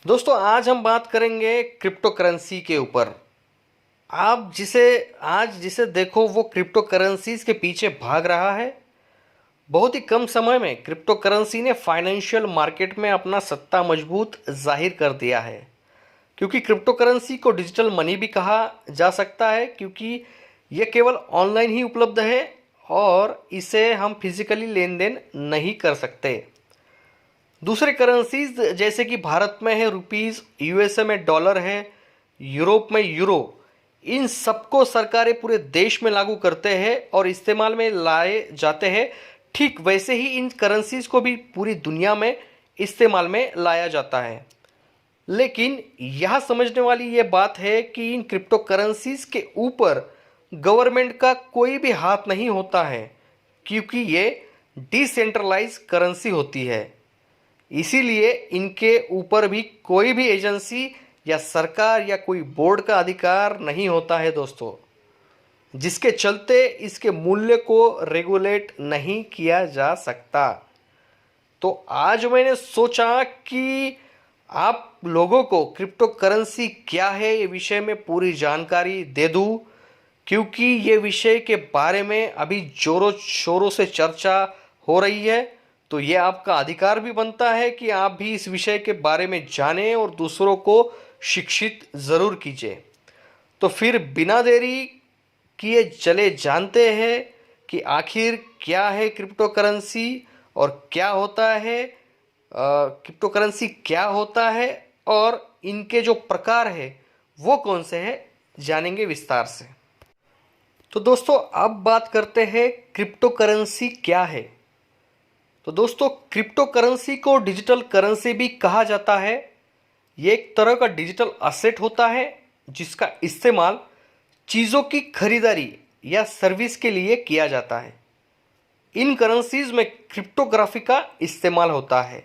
दोस्तों आज हम बात करेंगे क्रिप्टो करेंसी के ऊपर। आप जिसे देखो वो क्रिप्टो करेंसीज के पीछे भाग रहा है। बहुत ही कम समय में क्रिप्टो करेंसी ने फाइनेंशियल मार्केट में अपना सत्ता मजबूत जाहिर कर दिया है। क्योंकि क्रिप्टो करेंसी को डिजिटल मनी भी कहा जा सकता है, क्योंकि यह केवल ऑनलाइन ही उपलब्ध है और इसे हम फिजिकली लेन देन नहीं कर सकते। दूसरे करेंसीज जैसे कि भारत में है रुपीस, यूएसए में डॉलर है, यूरोप में यूरो, इन सबको सरकारें पूरे देश में लागू करते हैं और इस्तेमाल में लाए जाते हैं। ठीक वैसे ही इन करेंसीज को भी पूरी दुनिया में इस्तेमाल में लाया जाता है। लेकिन यह समझने वाली ये बात है कि इन क्रिप्टो करेंसीज के ऊपर गवर्नमेंट का कोई भी हाथ नहीं होता है, क्योंकि ये डिसेंट्रलाइज करेंसी होती है। इसीलिए इनके ऊपर भी कोई भी एजेंसी या सरकार या कोई बोर्ड का अधिकार नहीं होता है दोस्तों, जिसके चलते इसके मूल्य को रेगुलेट नहीं किया जा सकता। तो आज मैंने सोचा कि आप लोगों को क्रिप्टो करेंसी क्या है ये विषय में पूरी जानकारी दे दूं, क्योंकि ये विषय के बारे में अभी जोरों शोरों से चर्चा हो रही है। तो ये आपका अधिकार भी बनता है कि आप भी इस विषय के बारे में जानें और दूसरों को शिक्षित ज़रूर कीजिए। तो फिर बिना देरी किए चले जानते हैं कि आखिर क्या है क्रिप्टो करेंसी और क्या होता है, क्रिप्टो करेंसी क्या होता है और इनके जो प्रकार है वो कौन से हैं, जानेंगे विस्तार से। तो दोस्तों अब बात करते हैं क्रिप्टो करेंसी क्या है। तो दोस्तों क्रिप्टो करेंसी को डिजिटल करेंसी भी कहा जाता है। ये एक तरह का डिजिटल असेट होता है जिसका इस्तेमाल चीज़ों की खरीदारी या सर्विस के लिए किया जाता है। इन करेंसीज में क्रिप्टोग्राफी का इस्तेमाल होता है।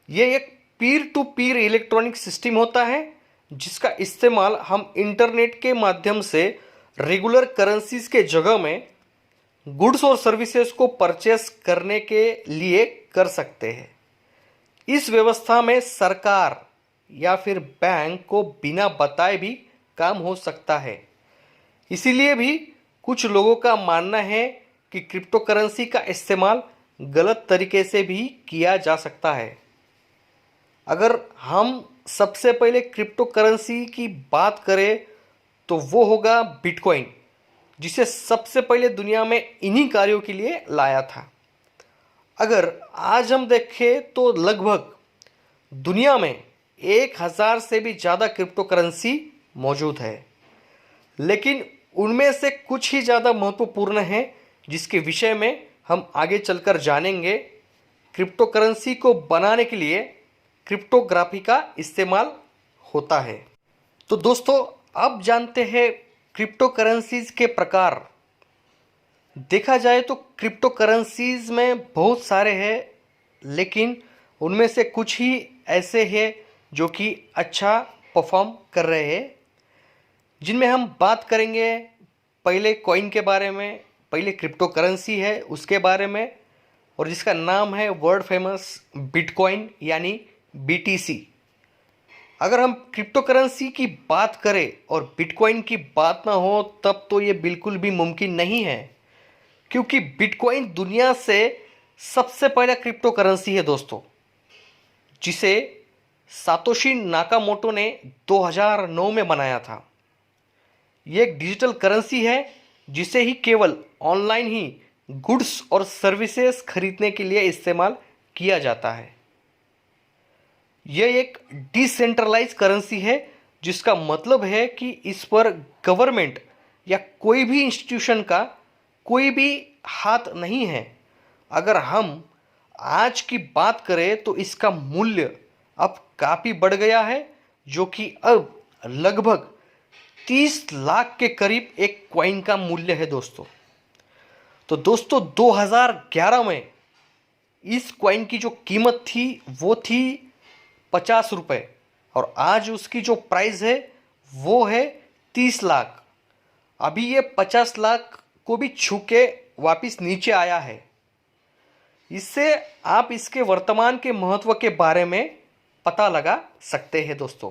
ये एक पीर टू पीर इलेक्ट्रॉनिक सिस्टम होता है जिसका इस्तेमाल हम इंटरनेट के माध्यम से रेगुलर करेंसीज के जगह में गुड्स और सर्विसेज को परचेस करने के लिए कर सकते हैं। इस व्यवस्था में सरकार या फिर बैंक को बिना बताए भी काम हो सकता है। इसीलिए भी कुछ लोगों का मानना है कि क्रिप्टो करेंसी का इस्तेमाल गलत तरीके से भी किया जा सकता है। अगर हम सबसे पहले क्रिप्टो करेंसी की बात करें तो वो होगा बिटकॉइन, जिसे सबसे पहले दुनिया में इन्हीं कार्यों के लिए लाया था। अगर आज हम देखें तो लगभग दुनिया में 1000 से भी ज़्यादा क्रिप्टो करेंसी मौजूद है, लेकिन उनमें से कुछ ही ज़्यादा महत्वपूर्ण हैं जिसके विषय में हम आगे चलकर जानेंगे। क्रिप्टो करेंसी को बनाने के लिए क्रिप्टोग्राफी का इस्तेमाल होता है। तो दोस्तों अब जानते हैं क्रिप्टो करेंसीज के प्रकार। देखा जाए तो क्रिप्टो करेंसीज में बहुत सारे हैं, लेकिन उनमें से कुछ ही ऐसे हैं जो कि अच्छा परफॉर्म कर रहे हैं, जिनमें हम बात करेंगे पहले कॉइन के बारे में। पहले क्रिप्टो करेंसी है उसके बारे में, और जिसका नाम है वर्ल्ड फेमस बिटकॉइन यानी बीटीसी। अगर हम क्रिप्टो करेंसी की बात करें और बिटकॉइन की बात ना हो तब तो ये बिल्कुल भी मुमकिन नहीं है, क्योंकि बिटकॉइन दुनिया से सबसे पहला क्रिप्टो करेंसी है दोस्तों, जिसे सातोशी नाकामोटो ने 2009 में बनाया था। ये एक डिजिटल करेंसी है जिसे ही केवल ऑनलाइन ही गुड्स और सर्विसेज खरीदने के लिए इस्तेमाल किया जाता है। यह एक डिसेंट्रलाइज करेंसी है, जिसका मतलब है कि इस पर गवर्नमेंट या कोई भी इंस्टीट्यूशन का कोई भी हाथ नहीं है। अगर हम आज की बात करें तो इसका मूल्य अब काफ़ी बढ़ गया है, जो कि अब लगभग 30 लाख के करीब एक कॉइन का मूल्य है दोस्तों। तो दोस्तों 2011 में इस कॉइन की जो कीमत थी वो थी 50 रुपये, और आज उसकी जो प्राइस है वो है 30 लाख। अभी ये 50 लाख को भी छू के वापस नीचे आया है। इससे आप इसके वर्तमान के महत्व के बारे में पता लगा सकते हैं दोस्तों।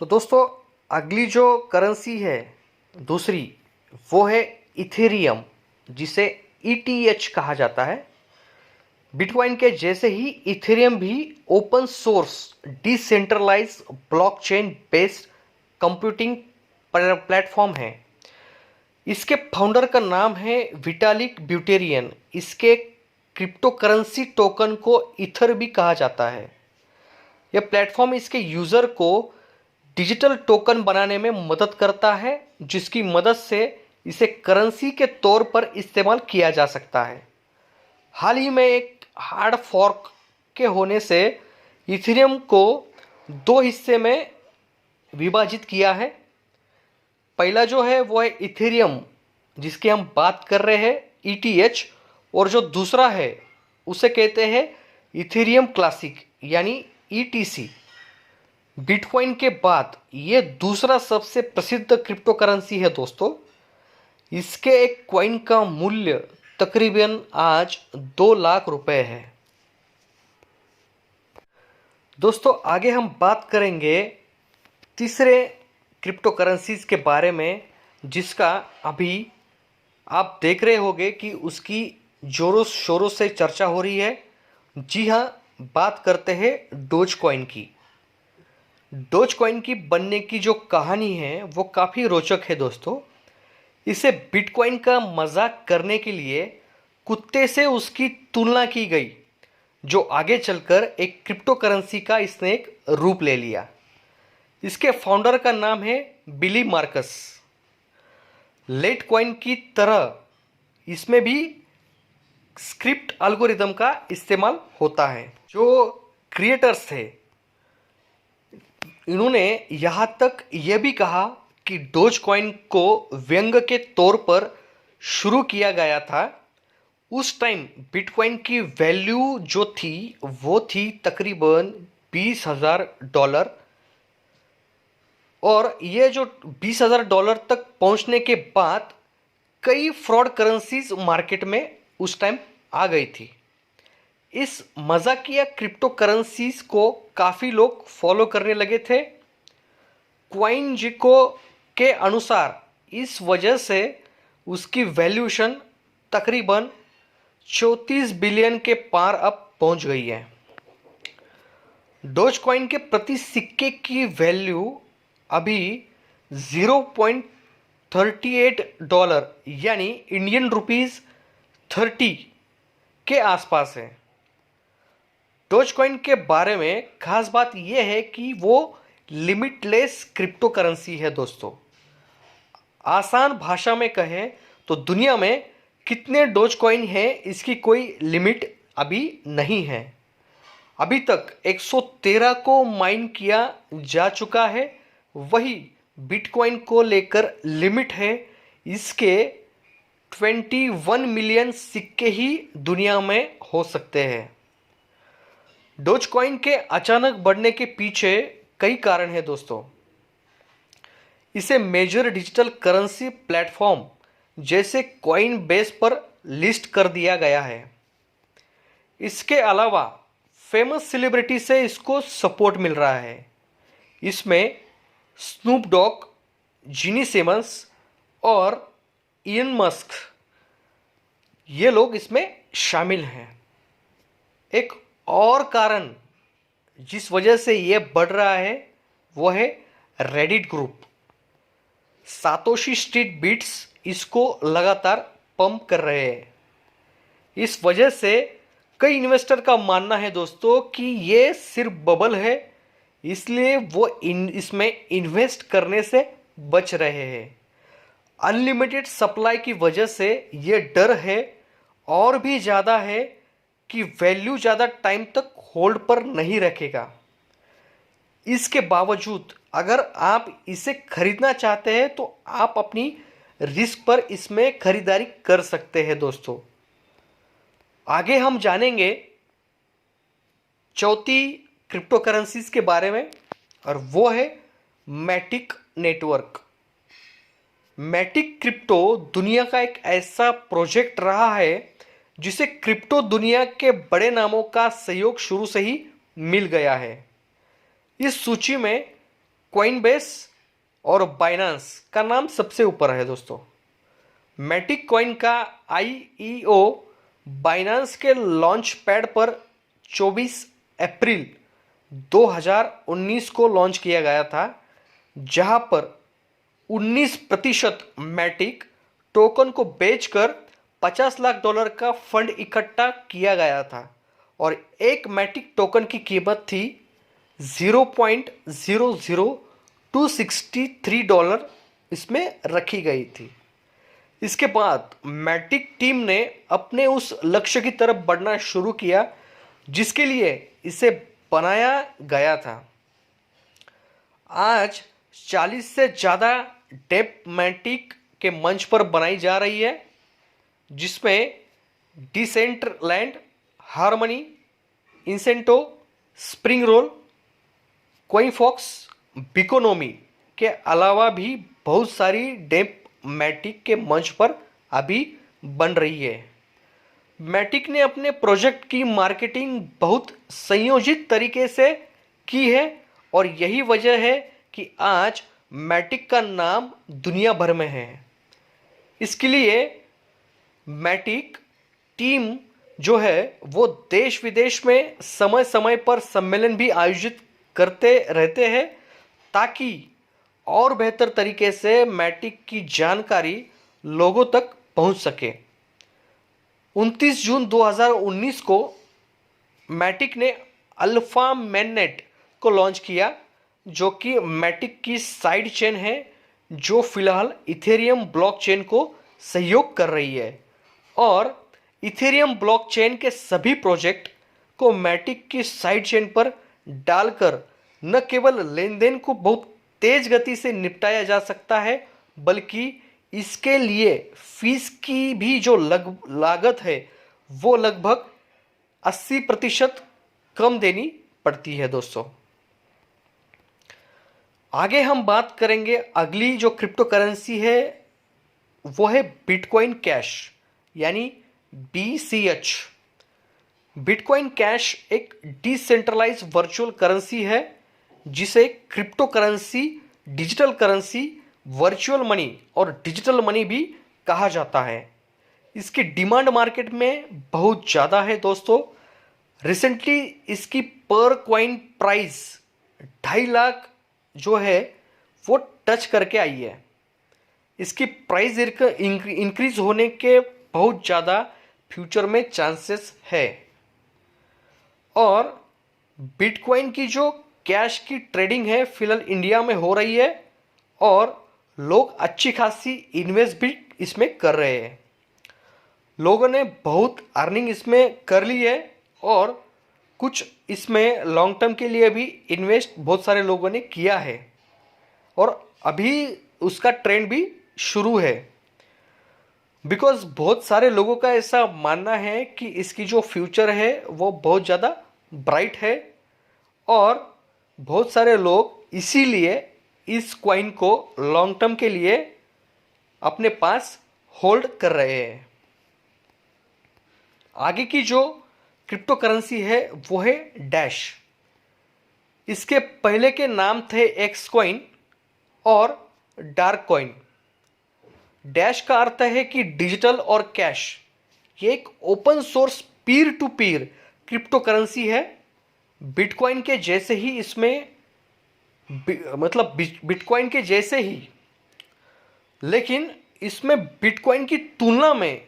तो दोस्तों अगली जो करेंसी है दूसरी, वो है इथेरियम, जिसे ईटीएच कहा जाता है। बिटकॉइन के जैसे ही इथेरियम भी open source decentralise blockchain based computing platform है। इसके फाउंडर का नाम है विटालिक ब्यूटेरियन। इसके क्रिप्टो करेंसी टोकन को इथर भी कहा जाता है। यह प्लेटफॉर्म इसके यूज़र को डिजिटल टोकन बनाने में मदद करता है, जिसकी मदद से इसे करेंसी के तौर पर इस्तेमाल किया जा सकता है। हाल ही में एक हार्ड फॉर्क के होने से इथेरियम को दो हिस्से में विभाजित किया है। पहला जो है वो है इथेरियम, जिसकी हम बात कर रहे हैं ईटीएच, और जो दूसरा है उसे कहते हैं इथेरियम क्लासिक यानी ईटीसी। बिटकॉइन के बाद ये दूसरा सबसे प्रसिद्ध क्रिप्टो करेंसी है दोस्तों। इसके एक कॉइन का मूल्य तकरीबन आज 2 लाख रुपए है। दोस्तों आगे हम बात करेंगे तीसरे क्रिप्टो करेंसीज के बारे में, जिसका अभी आप देख रहे होंगे कि उसकी जोरों शोरों से चर्चा हो रही है। जी हाँ, बात करते हैं डोज कॉइन की। डोज कॉइन की बनने की जो कहानी है वो काफ़ी रोचक है दोस्तों। इसे बिटकॉइन का मजाक करने के लिए कुत्ते से उसकी तुलना की गई, जो आगे चलकर एक क्रिप्टो करेंसी का इसने एक रूप ले लिया। इसके फाउंडर का नाम है बिली मार्कस। लेट कॉइन की तरह इसमें भी स्क्रिप्ट एल्गोरिदम का इस्तेमाल होता है। जो क्रिएटर्स थे इन्होंने यहाँ तक यह भी कहा कि डोज कॉइन को व्यंग के तौर पर शुरू किया गया था। उस टाइम बिटकॉइन की वैल्यू जो थी वो थी तकरीबन $20,000, और ये जो $20,000 तक पहुंचने के बाद कई फ्रॉड करेंसीज मार्केट में उस टाइम आ गई थी। इस मजाकिया क्रिप्टो करेंसीज को काफ़ी लोग फॉलो करने लगे थे। क्वाइन जिको के अनुसार इस वजह से उसकी वैल्यूशन तकरीबन 34 बिलियन के पार अब पहुंच गई है। डोज कॉइन के प्रति सिक्के की वैल्यू अभी $0.38 यानी इंडियन रुपीस 30 के आसपास है। डोज कॉइन के बारे में खास बात यह है कि वो लिमिटलेस क्रिप्टो करेंसी है दोस्तों। आसान भाषा में कहें तो दुनिया में कितने डोज कॉइन है इसकी कोई लिमिट अभी नहीं है। अभी तक 113 को माइन किया जा चुका है। वही बिटकॉइन को लेकर लिमिट है, इसके 21 मिलियन सिक्के ही दुनिया में हो सकते हैं। डोज कॉइन के अचानक बढ़ने के पीछे कई कारण हैं दोस्तों। इसे मेजर डिजिटल करेंसी प्लेटफॉर्म जैसे कॉइन बेस पर लिस्ट कर दिया गया है। इसके अलावा फेमस सेलिब्रिटी से इसको सपोर्ट मिल रहा है। इसमें स्नूप डॉग, जिनी सिमंस और इयन मस्क, ये लोग इसमें शामिल हैं। एक और कारण जिस वजह से ये बढ़ रहा है वो है Reddit group. Satoshi street bits इसको लगातार पंप कर रहे हैं। इस वजह से कई इन्वेस्टर का मानना है दोस्तों कि ये सिर्फ बबल है, इसलिए वो इसमें इन्वेस्ट करने से बच रहे हैं। अनलिमिटेड सप्लाई की वजह से ये डर है और भी ज़्यादा है कि वैल्यू ज़्यादा टाइम तक होल्ड पर नहीं रखेगा। इसके बावजूद अगर आप इसे खरीदना चाहते हैं तो आप अपनी रिस्क पर इसमें खरीदारी कर सकते हैं दोस्तों। आगे हम जानेंगे चौथी क्रिप्टो करेंसीज के बारे में, और वो है मैटिक नेटवर्क। मैटिक क्रिप्टो दुनिया का एक ऐसा प्रोजेक्ट रहा है जिसे क्रिप्टो दुनिया के बड़े नामों का सहयोग शुरू से ही मिल गया है। इस सूची में कॉइनबेस और बाइनांस का नाम सबसे ऊपर है दोस्तों। मैटिक कॉइन का आईईओ बाइनांस के लॉन्च पैड पर 24 अप्रैल 2019 को लॉन्च किया गया था, जहां पर 19% मैटिक टोकन को बेचकर $50 लाख का फंड इकट्ठा किया गया था और एक मैटिक टोकन की कीमत थी $0.00263 इसमें रखी गई थी। इसके बाद मैटिक टीम ने अपने उस लक्ष्य की तरफ बढ़ना शुरू किया जिसके लिए इसे बनाया गया था। आज 40 से ज़्यादा डेप मैटिक के मंच पर बनाई जा रही है, जिसमें डिसेंट्रलैंड, हार्मनी, इंसेंटो, स्प्रिंग रोल, कोइनफॉक्स, बिकोनोमी के अलावा भी बहुत सारी डेप मैटिक के मंच पर अभी बन रही है। मैटिक ने अपने प्रोजेक्ट की मार्केटिंग बहुत संयोजित तरीके से की है और यही वजह है कि आज मैटिक का नाम दुनिया भर में है। इसके लिए मैटिक टीम जो है वो देश विदेश में समय समय पर सम्मेलन भी आयोजित करते रहते हैं ताकि और बेहतर तरीके से मैटिक की जानकारी लोगों तक पहुंच सके। 29 जून 2019 को मैटिक ने अल्फा मैननेट को लॉन्च किया, जो कि मैटिक की साइड चेन है जो फिलहाल इथेरियम ब्लॉकचेन को सहयोग कर रही है और इथेरियम ब्लॉकचेन के सभी प्रोजेक्ट को मैटिक की साइड चेन पर डालकर न केवल लेन देन को बहुत तेज गति से निपटाया जा सकता है, बल्कि इसके लिए फीस की भी जो लागत है वो लगभग 80% कम देनी पड़ती है दोस्तों। आगे हम बात करेंगे अगली जो क्रिप्टो करेंसी है वो है बिटकॉइन कैश यानी BCH। बिटकॉइन कैश एक डिसेंट्रलाइज वर्चुअल करेंसी है जिसे crypto currency, digital currency, virtual money और डिजिटल मनी भी कहा जाता है। इसकी डिमांड मार्केट में बहुत ज़्यादा है दोस्तों। रिसेंटली इसकी पर कॉइन प्राइस 2.5 लाख जो है वो टच करके आई है। इसकी प्राइस इंक्रीज होने के बहुत ज़्यादा फ्यूचर में चांसेस है और बिटकॉइन की जो कैश की ट्रेडिंग है फिलहाल इंडिया में हो रही है और लोग अच्छी खासी इन्वेस्ट भी इसमें कर रहे हैं। लोगों ने बहुत अर्निंग इसमें कर ली है और कुछ इसमें लॉन्ग टर्म के लिए भी इन्वेस्ट बहुत सारे लोगों ने किया है और अभी उसका ट्रेंड भी शुरू है। बिकॉज बहुत सारे लोगों का ऐसा मानना है कि इसकी जो फ्यूचर है वो बहुत ज़्यादा ब्राइट है और बहुत सारे लोग इसीलिए इस कॉइन को लॉन्ग टर्म के लिए अपने पास होल्ड कर रहे हैं। आगे की जो क्रिप्टो करेंसी है वो है डैश। इसके पहले के नाम थे एक्स कॉइन और डार्क कॉइन। डैश का अर्थ है कि डिजिटल और कैश। ये एक open source Pir to Pir crypto currency है। बिटकॉइन के जैसे ही इसमें मतलब बिटकॉइन के जैसे ही, लेकिन इसमें बिटकॉइन की तुलना में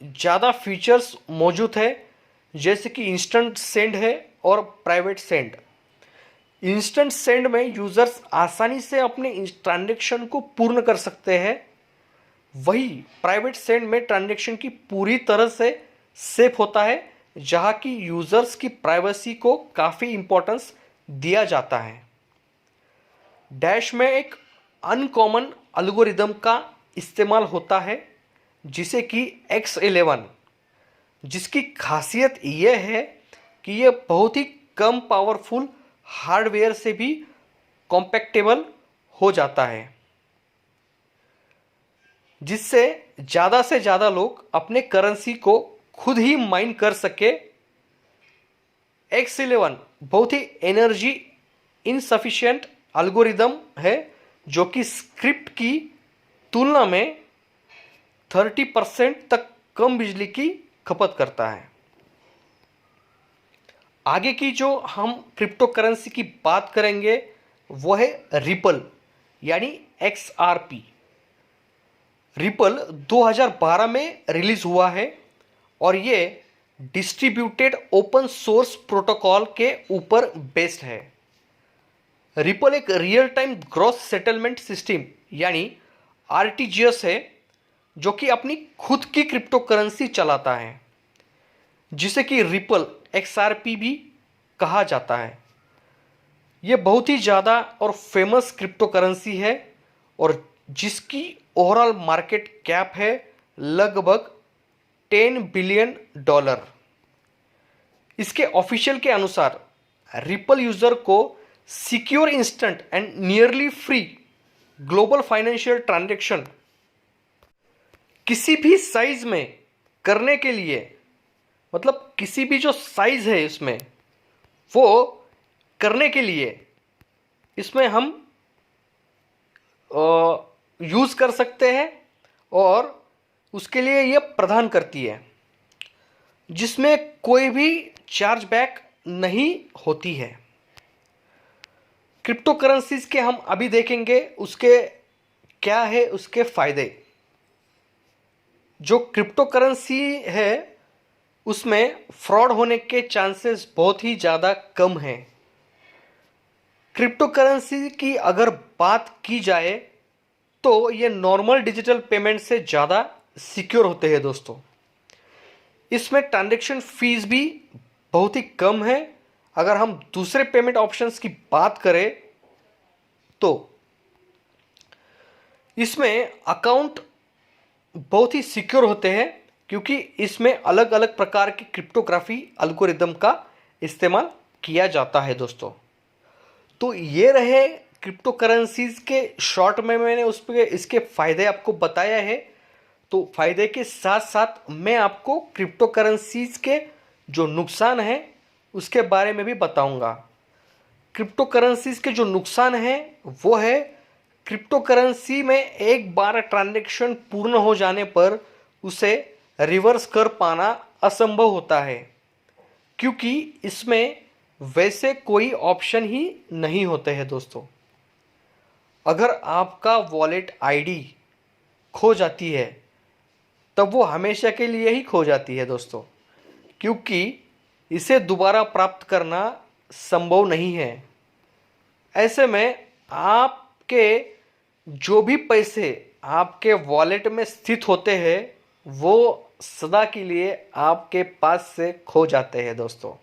ज़्यादा फीचर्स मौजूद है, जैसे कि इंस्टेंट सेंड है और प्राइवेट सेंड। इंस्टेंट सेंड में यूज़र्स आसानी से अपने ट्रांजैक्शन को पूर्ण कर सकते हैं, वही प्राइवेट सेंड में ट्रांजैक्शन की पूरी तरह से सेफ होता है, जहाँ की यूज़र्स की प्राइवेसी को काफ़ी इम्पोर्टेंस दिया जाता है। डैश में एक अनकॉमन एल्गोरिदम का इस्तेमाल होता है जिसे कि X11, जिसकी खासियत यह है कि यह बहुत ही कम पावरफुल हार्डवेयर से भी कॉम्पैक्टेबल हो जाता है, जिससे ज़्यादा से ज़्यादा लोग अपने करेंसी को खुद ही माइन कर सके। X11 बहुत ही एनर्जी इनसफिशिएंट एल्गोरिदम है जो कि स्क्रिप्ट की तुलना में 30% तक कम बिजली की खपत करता है। आगे की जो हम क्रिप्टो करेंसी की बात करेंगे वो है रिपल यानी XRP। रिपल 2012 में रिलीज हुआ है और ये डिस्ट्रीब्यूटेड ओपन सोर्स प्रोटोकॉल के ऊपर बेस्ड है। रिपल एक real time gross settlement system यानी RTGS है जो कि अपनी खुद की क्रिप्टो करेंसी चलाता है, जिसे कि रिपल XRP भी कहा जाता है। यह बहुत ही ज़्यादा और फेमस क्रिप्टो करेंसी है और जिसकी ओवरऑल मार्केट कैप है लगभग $10 बिलियन। इसके ऑफिशियल के अनुसार रिपल यूजर को secure, instant and nearly free global financial transaction किसी भी साइज में करने के लिए, मतलब किसी भी जो साइज है इसमें वो करने के लिए इसमें हम यूज़ कर सकते हैं और उसके लिए ये प्रदान करती है, जिसमें कोई भी चार्ज बैक नहीं होती है। क्रिप्टो करेंसीज के हम अभी देखेंगे उसके क्या है उसके फायदे। जो क्रिप्टो करेंसी है उसमें फ्रॉड होने के चांसेस बहुत ही ज़्यादा कम हैं। क्रिप्टो करेंसी की अगर बात की जाए तो ये नॉर्मल डिजिटल पेमेंट से ज़्यादा सिक्योर होते हैं दोस्तों। इसमें ट्रांजैक्शन फीस भी बहुत ही कम है। अगर हम दूसरे पेमेंट ऑप्शंस की बात करें तो इसमें अकाउंट बहुत ही सिक्योर होते हैं क्योंकि इसमें अलग अलग प्रकार की क्रिप्टोग्राफी एल्गोरिदम का इस्तेमाल किया जाता है दोस्तों। तो ये रहे क्रिप्टो करेंसीज के शॉर्ट में मैंने उस पर इसके फ़ायदे आपको बताया है। तो फ़ायदे के साथ साथ मैं आपको क्रिप्टो करेंसीज के जो नुकसान हैं उसके बारे में भी बताऊंगा। क्रिप्टो करेंसीज के जो नुकसान हैं वो है क्रिप्टो करेंसी में एक बार ट्रांजैक्शन पूर्ण हो जाने पर उसे रिवर्स कर पाना असंभव होता है क्योंकि इसमें वैसे कोई ऑप्शन ही नहीं होते हैं दोस्तों। अगर आपका वॉलेट आईडी खो जाती है तब वो हमेशा के लिए ही खो जाती है दोस्तों, क्योंकि इसे दोबारा प्राप्त करना संभव नहीं है। ऐसे में आपके जो भी पैसे आपके वॉलेट में स्थित होते हैं वो सदा के लिए आपके पास से खो जाते हैं दोस्तों।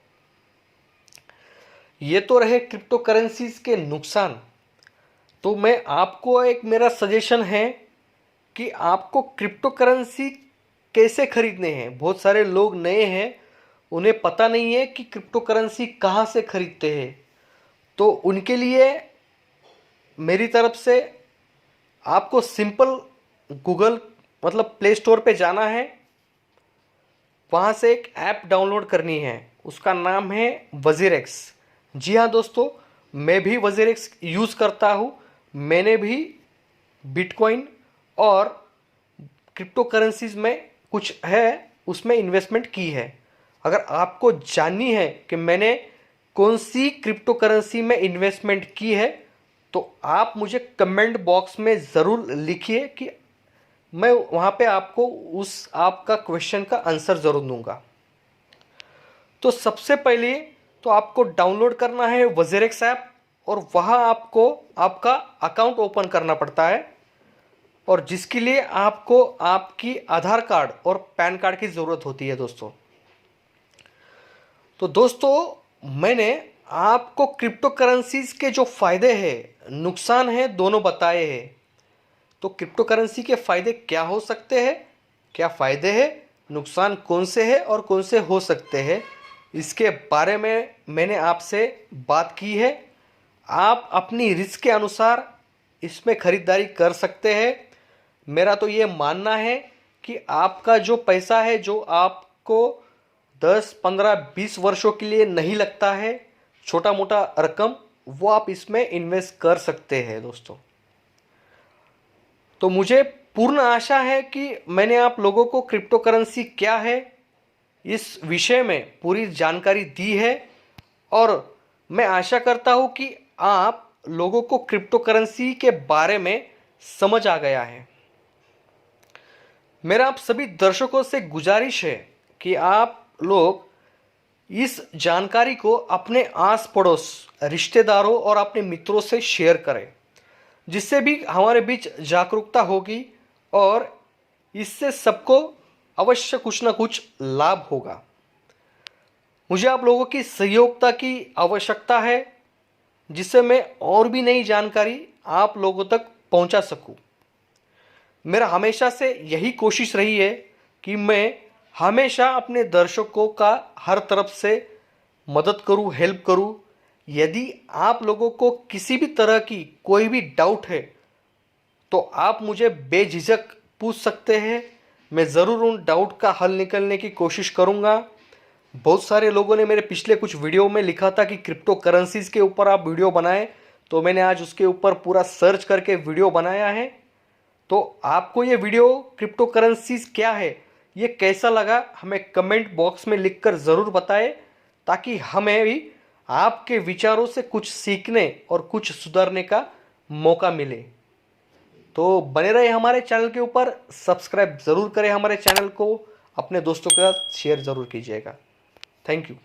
ये तो रहे क्रिप्टो करेंसीज के नुकसान। तो मैं आपको एक मेरा सजेशन है कि आपको क्रिप्टो करेंसी कैसे खरीदने हैं। बहुत सारे लोग नए हैं, उन्हें पता नहीं है कि क्रिप्टो करेंसी कहाँ से खरीदते हैं। तो उनके लिए मेरी तरफ से आपको सिंपल गूगल मतलब प्ले स्टोर पे जाना है, वहाँ से एक ऐप डाउनलोड करनी है, उसका नाम है वजीरेक्स। जी हाँ दोस्तों, मैं भी वजीरेक्स यूज़ करता हूँ। मैंने भी बिटकॉइन और क्रिप्टो करेंसीज में कुछ है उसमें इन्वेस्टमेंट की है। अगर आपको जाननी है कि मैंने कौन सी क्रिप्टो करेंसी में इन्वेस्टमेंट की है तो आप मुझे कमेंट बॉक्स में ज़रूर लिखिए कि मैं वहाँ पे आपको उस आपका क्वेश्चन का आंसर ज़रूर दूंगा। तो सबसे पहले तो आपको डाउनलोड करना है वजीरेक्स ऐप और वहाँ आपको आपका अकाउंट ओपन करना पड़ता है और जिसके लिए आपको आपकी आधार कार्ड और पैन कार्ड की ज़रूरत होती है दोस्तों। तो दोस्तों मैंने आपको क्रिप्टो करेंसीज के जो फ़ायदे हैं नुकसान हैं दोनों बताए हैं। तो क्रिप्टो करेंसी के फ़ायदे क्या हो सकते हैं, क्या फ़ायदे हैं, नुकसान कौन से हैं और कौन से हो सकते हैं, इसके बारे में मैंने आपसे बात की है। आप अपनी रिस्क के अनुसार इसमें ख़रीदारी कर सकते हैं। मेरा तो ये मानना है कि आपका जो पैसा है जो आपको 10, 15, 20 वर्षों के लिए नहीं लगता है, छोटा मोटा रकम, वो आप इसमें इन्वेस्ट कर सकते हैं दोस्तों। तो मुझे पूर्ण आशा है कि मैंने आप लोगों को क्रिप्टो करेंसी क्या है इस विषय में पूरी जानकारी दी है, और मैं आशा करता हूँ कि आप लोगों को क्रिप्टो करेंसी के बारे में समझ आ गया है। मेरा आप सभी दर्शकों से गुजारिश है कि आप लोग इस जानकारी को अपने आस पड़ोस, रिश्तेदारों और अपने मित्रों से शेयर करें, जिससे भी हमारे बीच जागरूकता होगी और इससे सबको अवश्य कुछ ना कुछ लाभ होगा। मुझे आप लोगों की सहयोगिता की आवश्यकता है, जिससे मैं और भी नई जानकारी आप लोगों तक पहुंचा सकूं। मेरा हमेशा से यही कोशिश रही है कि मैं हमेशा अपने दर्शकों का हर तरफ से मदद करूं, हेल्प करूं। यदि आप लोगों को किसी भी तरह की कोई भी डाउट है तो आप मुझे बेझिझक पूछ सकते हैं। मैं ज़रूर उन डाउट का हल निकलने की कोशिश करूंगा। बहुत सारे लोगों ने मेरे पिछले कुछ वीडियो में लिखा था कि क्रिप्टो करेंसीज के ऊपर आप वीडियो बनाएं, तो मैंने आज उसके ऊपर पूरा सर्च करके वीडियो बनाया है। तो आपको ये वीडियो क्रिप्टो करेंसीज क्या है, ये कैसा लगा, हमें कमेंट बॉक्स में लिखकर ज़रूर बताएं, ताकि हमें भी आपके विचारों से कुछ सीखने और कुछ सुधारने का मौका मिले। तो बने रहे हमारे चैनल के ऊपर, सब्सक्राइब ज़रूर करें हमारे चैनल को, अपने दोस्तों के साथ शेयर ज़रूर कीजिएगा। Thank you.